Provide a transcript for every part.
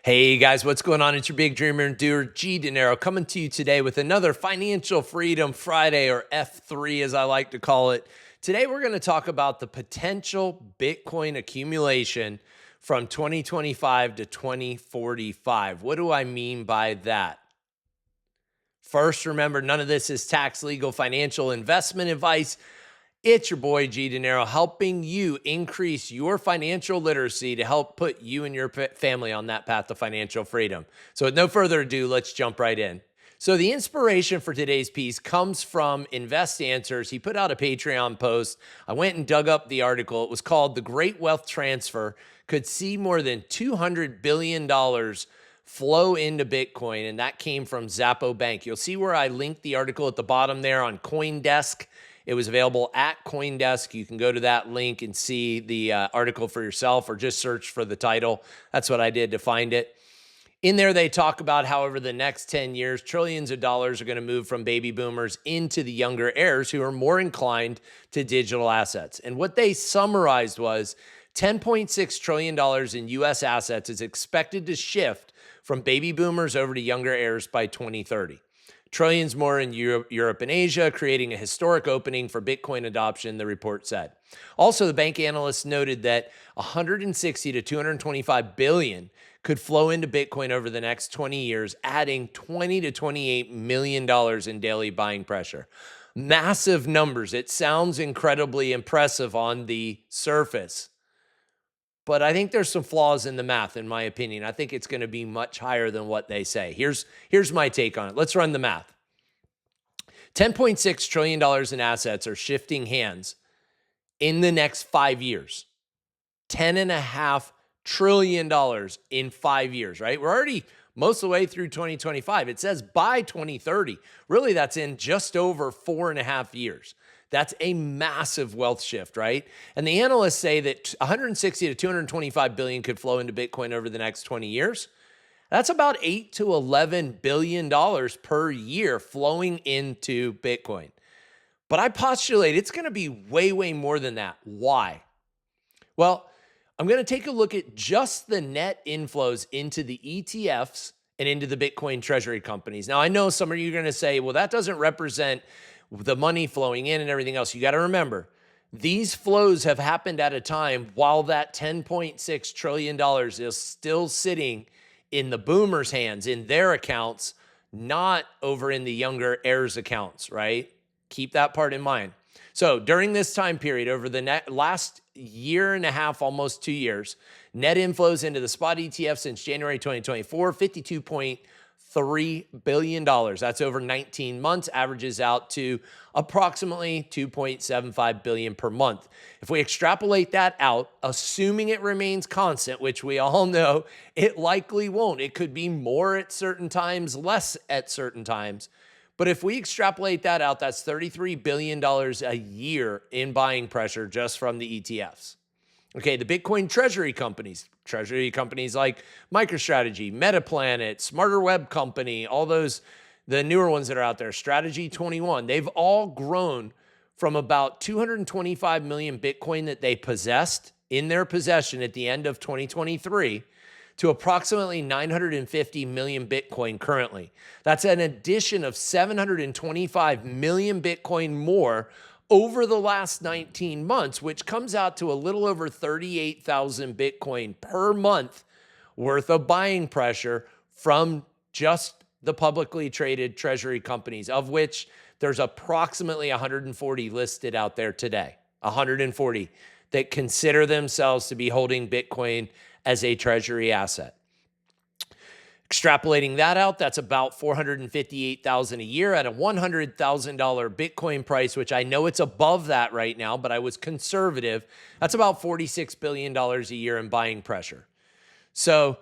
Hey guys, what's going on? It's your big dreamer and doer, G Dinero, coming to you today with another Financial Freedom Friday, or F3 as I like to call it. Today we're going to talk about the potential Bitcoin accumulation from 2025 to 2045. What do I mean by that? First, remember, none of this is tax, legal, financial, investment advice. It's your boy, G Dinero, helping you increase your financial literacy to help put you and your family on that path to financial freedom. So with no further ado, let's jump right in. So the inspiration for today's piece comes from Invest Answers. He put out a Patreon post. I went and dug up the article. It was called "The Great Wealth Transfer Could See More Than $200 billion Flow into Bitcoin," and that came from Xapo Bank. You'll see where I linked the article at the bottom there on CoinDesk. It was available at CoinDesk. You can go to that link and see the article for yourself, or just search for the title. That's what I did to find it. In there, they talk about how over the next 10 years, trillions of dollars are going to move from baby boomers into the younger heirs who are more inclined to digital assets. And what they summarized was $10.6 trillion in U.S. assets is expected to shift from baby boomers over to younger heirs by 2030. Trillions more in Europe and Asia, creating a historic opening for Bitcoin adoption, the report said. Also, the bank analysts noted that 160 to 225 billion could flow into Bitcoin over the next 20 years, adding $20 to $28 million in daily buying pressure. Massive numbers. It sounds incredibly impressive on the surface, but I think there's some flaws in the math, in my opinion. I think it's going to be much higher than what they say. Here's my take on it. Let's run the math. $10.6 trillion in assets are shifting hands in the next 5 years. $10.5 trillion in 5 years, right? We're already most of the way through 2025. It says by 2030. Really, that's in just over 4.5 years. That's a massive wealth shift, right? And the analysts say that 160 to 225 billion could flow into Bitcoin over the next 20 years. That's about $8 to $11 billion per year flowing into Bitcoin. But I postulate it's going to be way, way more than that. Why? Well, I'm going to take a look at just the net inflows into the ETFs and into the Bitcoin treasury companies. Now, I know some of you are going to say, well, that doesn't represent the money flowing in and everything else. You got to remember, these flows have happened at a time while that $10.6 trillion is still sitting in the boomers' hands, in their accounts, not over in the younger heirs' accounts, right? Keep that part in mind. So during this time period, over the last year and a half, almost 2 years, net inflows into the spot ETF since January 2024, $52.3 billion. That's over 19 months, averages out to approximately $2.75 billion per month. If we extrapolate that out, assuming it remains constant, which we all know it likely won't, it could be more at certain times, less at certain times. But if we extrapolate that out, that's $33 billion a year in buying pressure just from the ETFs. Okay, the Bitcoin treasury companies like MicroStrategy, MetaPlanet, Smarter Web Company, all those, the newer ones that are out there, Strategy 21, they've all grown from about 225 million Bitcoin that they possessed in their possession at the end of 2023 to approximately 950 million Bitcoin currently. That's an addition of 725 million Bitcoin more over the last 19 months, which comes out to a little over 38,000 Bitcoin per month worth of buying pressure from just the publicly traded treasury companies, of which there's approximately 140 listed out there today, 140 that consider themselves to be holding Bitcoin as a treasury asset. Extrapolating that out, that's about $458,000 a year at a $100,000 Bitcoin price, which I know it's above that right now, but I was conservative. That's about $46 billion a year in buying pressure. So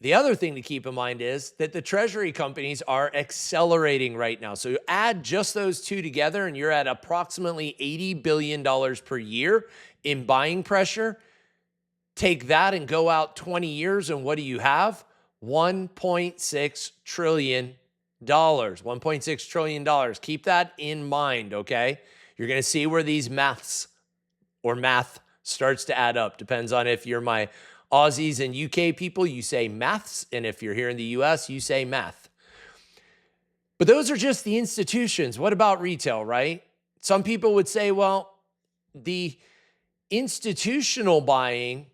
the other thing to keep in mind is that the treasury companies are accelerating right now. So you add just those two together and you're at approximately $80 billion per year in buying pressure. Take that and go out 20 years, and what do you have? $1.6 trillion. $1.6 trillion. Keep that in mind, okay? You're going to see where these math starts to add up. Depends on if you're my Aussies and UK people, you say maths. And if you're here in the US, you say math. But those are just the institutions. What about retail, right? Some people would say, well, the institutional buying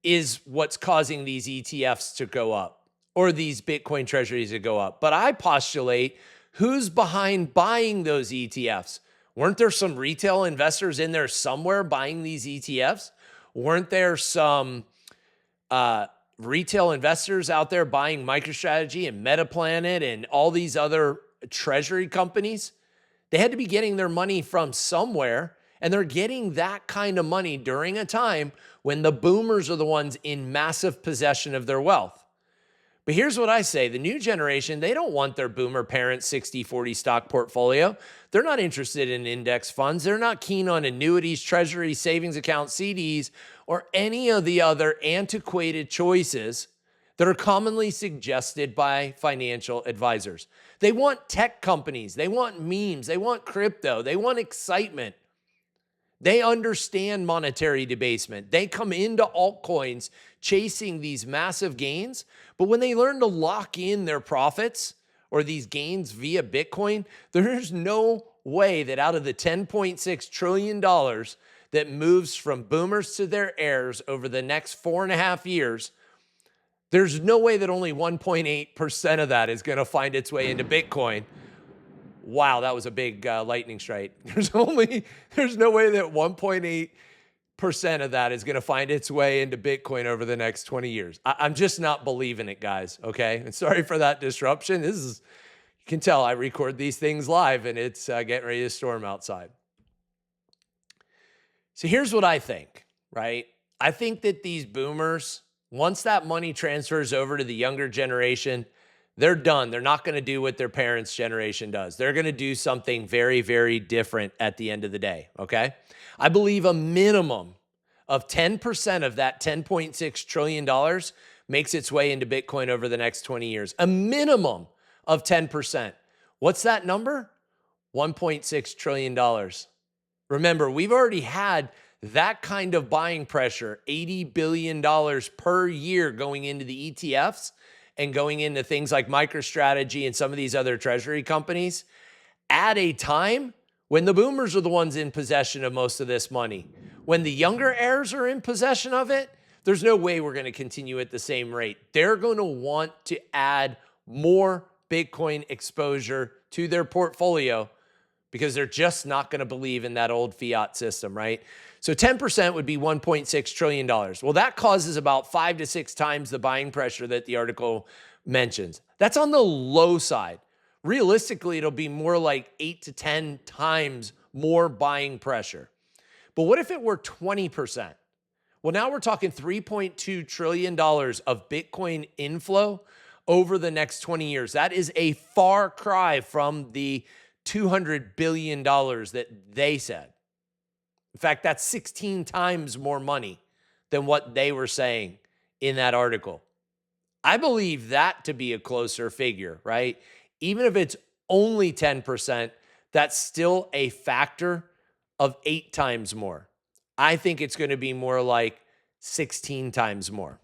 is what's causing these ETFs to go up or these Bitcoin treasuries to go up. But I postulate, who's behind buying those ETFs? Weren't there some retail investors in there somewhere buying these ETFs? Weren't there some retail investors out there buying MicroStrategy and MetaPlanet and all these other treasury companies? They had to be getting their money from somewhere, and they're getting that kind of money during a time when the boomers are the ones in massive possession of their wealth. But here's what I say. The new generation, they don't want their boomer parents' 60-40 stock portfolio. They're not interested in index funds. They're not keen on annuities, treasuries, savings accounts, CDs, or any of the other antiquated choices that are commonly suggested by financial advisors. They want tech companies. They want memes. They want crypto. They want excitement. They understand monetary debasement. They come into altcoins chasing these massive gains, but when they learn to lock in their profits or these gains via Bitcoin, there's no way that out of the $10.6 trillion that moves from boomers to their heirs over the next 4.5 years, there's no way that only 1.8% of that is going to find its way into Bitcoin. Wow, that was a big lightning strike. There's no way that 1.8% of that is going to find its way into Bitcoin over the next 20 years. I'm just not believing it, guys, okay? And sorry for that disruption. You can tell I record these things live, and it's getting ready to storm outside. So here's what I think, right? I think that these boomers, once that money transfers over to the younger generation, they're done. They're not going to do what their parents' generation does. They're going to do something very, very different at the end of the day, okay? I believe a minimum of 10% of that $10.6 trillion makes its way into Bitcoin over the next 20 years. A minimum of 10%. What's that number? $1.6 trillion. Remember, we've already had that kind of buying pressure, $80 billion per year going into the ETFs and going into things like MicroStrategy and some of these other treasury companies at a time when the boomers are the ones in possession of most of this money. When the younger heirs are in possession of it, there's no way we're going to continue at the same rate. They're going to want to add more Bitcoin exposure to their portfolio because they're just not going to believe in that old fiat system, right? So 10% would be $1.6 trillion. Well, that causes about 5 to 6 times the buying pressure that the article mentions. That's on the low side. Realistically, it'll be more like 8 to 10 times more buying pressure. But what if it were 20%? Well, now we're talking $3.2 trillion of Bitcoin inflow over the next 20 years. That is a far cry from the $200 billion that they said. In fact, that's 16 times more money than what they were saying in that article. I believe that to be a closer figure, right? Even if it's only 10%, that's still a factor of 8 times more. I think it's going to be more like 16 times more.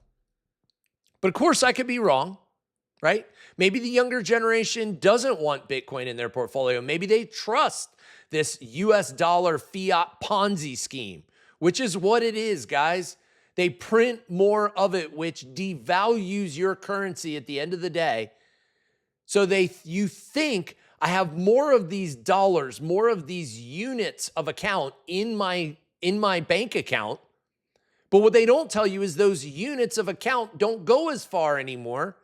But of course, I could be wrong, right? Maybe the younger generation doesn't want Bitcoin in their portfolio. Maybe they trust this US dollar fiat Ponzi scheme, which is what it is, guys. They print more of it, which devalues your currency at the end of the day. So you think I have more of these dollars, more of these units of account in my bank account. But what they don't tell you is those units of account don't go as far anymore,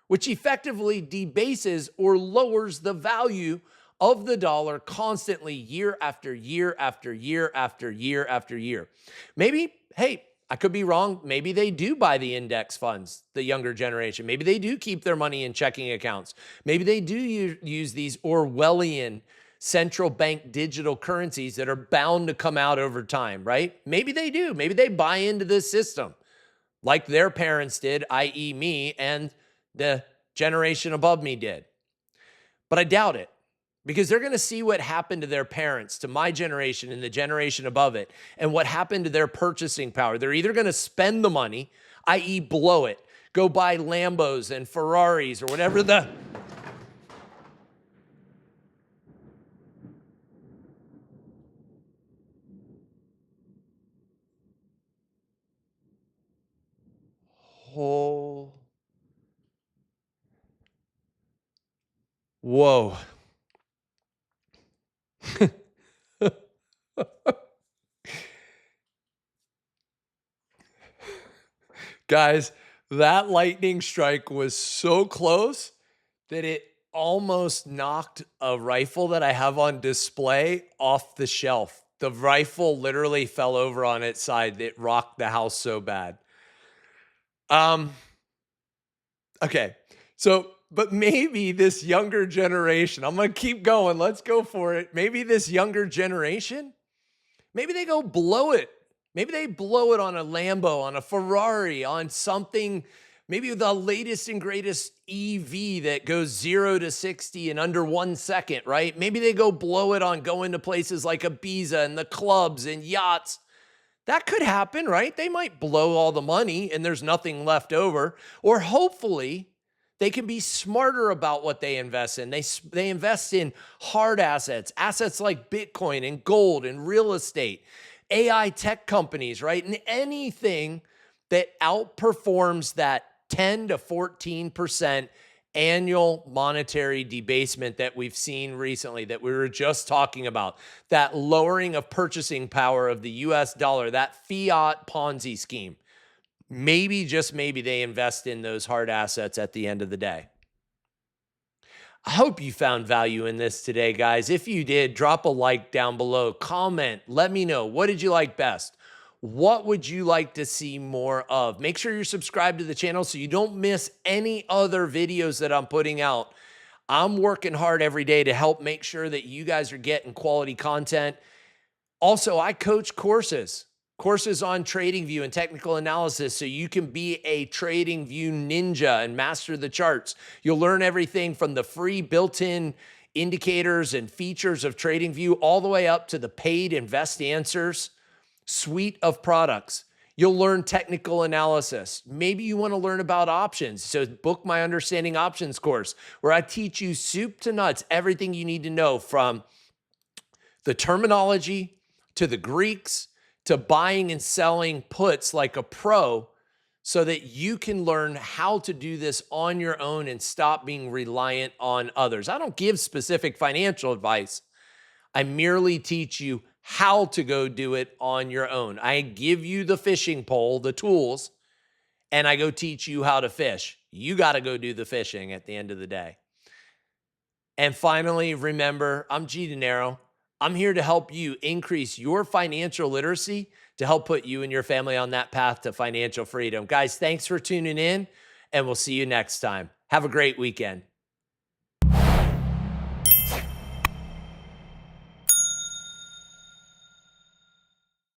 which effectively debases or lowers the value of the dollar constantly year after year after year after year after year. Maybe, hey, I could be wrong. Maybe they do buy the index funds, the younger generation. Maybe they do keep their money in checking accounts. Maybe they do use these Orwellian central bank digital currencies that are bound to come out over time, right? Maybe they do. Maybe they buy into this system like their parents did, i.e. me, and the generation above me did. But I doubt it. Because they're going to see what happened to their parents, to my generation and the generation above it, and what happened to their purchasing power. They're either going to spend the money, i.e. blow it. Go buy Lambos and Ferraris or whatever the... Oh. Whoa. Guys, that lightning strike was so close that it almost knocked a rifle that I have on display off the shelf. The rifle literally fell over on its side. It rocked the house so bad. Okay. So, but maybe this younger generation, I'm going to keep going. Let's go for it. Maybe this younger generation, maybe they go blow it. Maybe they blow it on a Lambo, on a Ferrari, on something, maybe the latest and greatest EV that goes 0 to 60 in under 1 second, right? Maybe they go blow it on going to places like Ibiza and the clubs and yachts. That could happen, right? They might blow all the money and there's nothing left over. Or hopefully they can be smarter about what they invest in. They invest in hard assets, assets like Bitcoin and gold and real estate, AI tech companies, right? And anything that outperforms that 10 to 14% annual monetary debasement that we've seen recently, that we were just talking about, that lowering of purchasing power of the US dollar, that fiat Ponzi scheme. Maybe, just maybe, they invest in those hard assets at the end of the day. I hope you found value in this today, guys. If you did, drop a like down below, comment, let me know. What did you like best? What would you like to see more of? Make sure you're subscribed to the channel so you don't miss any other videos that I'm putting out. I'm working hard every day to help make sure that you guys are getting quality content. Also, I coach courses on TradingView and technical analysis so you can be a TradingView ninja and master the charts. You'll learn everything from the free built-in indicators and features of TradingView all the way up to the paid Invest Answers suite of products. You'll learn technical analysis. Maybe you want to learn about options. So book my Understanding Options course where I teach you soup to nuts, everything you need to know from the terminology to the Greeks to buying and selling puts like a pro so that you can learn how to do this on your own and stop being reliant on others. I don't give specific financial advice. I merely teach you how to go do it on your own. I give you the fishing pole, the tools, and I go teach you how to fish. You got to go do the fishing at the end of the day. And finally, remember, I'm G Dinero. I'm here to help you increase your financial literacy to help put you and your family on that path to financial freedom. Guys, thanks for tuning in, and we'll see you next time. Have a great weekend.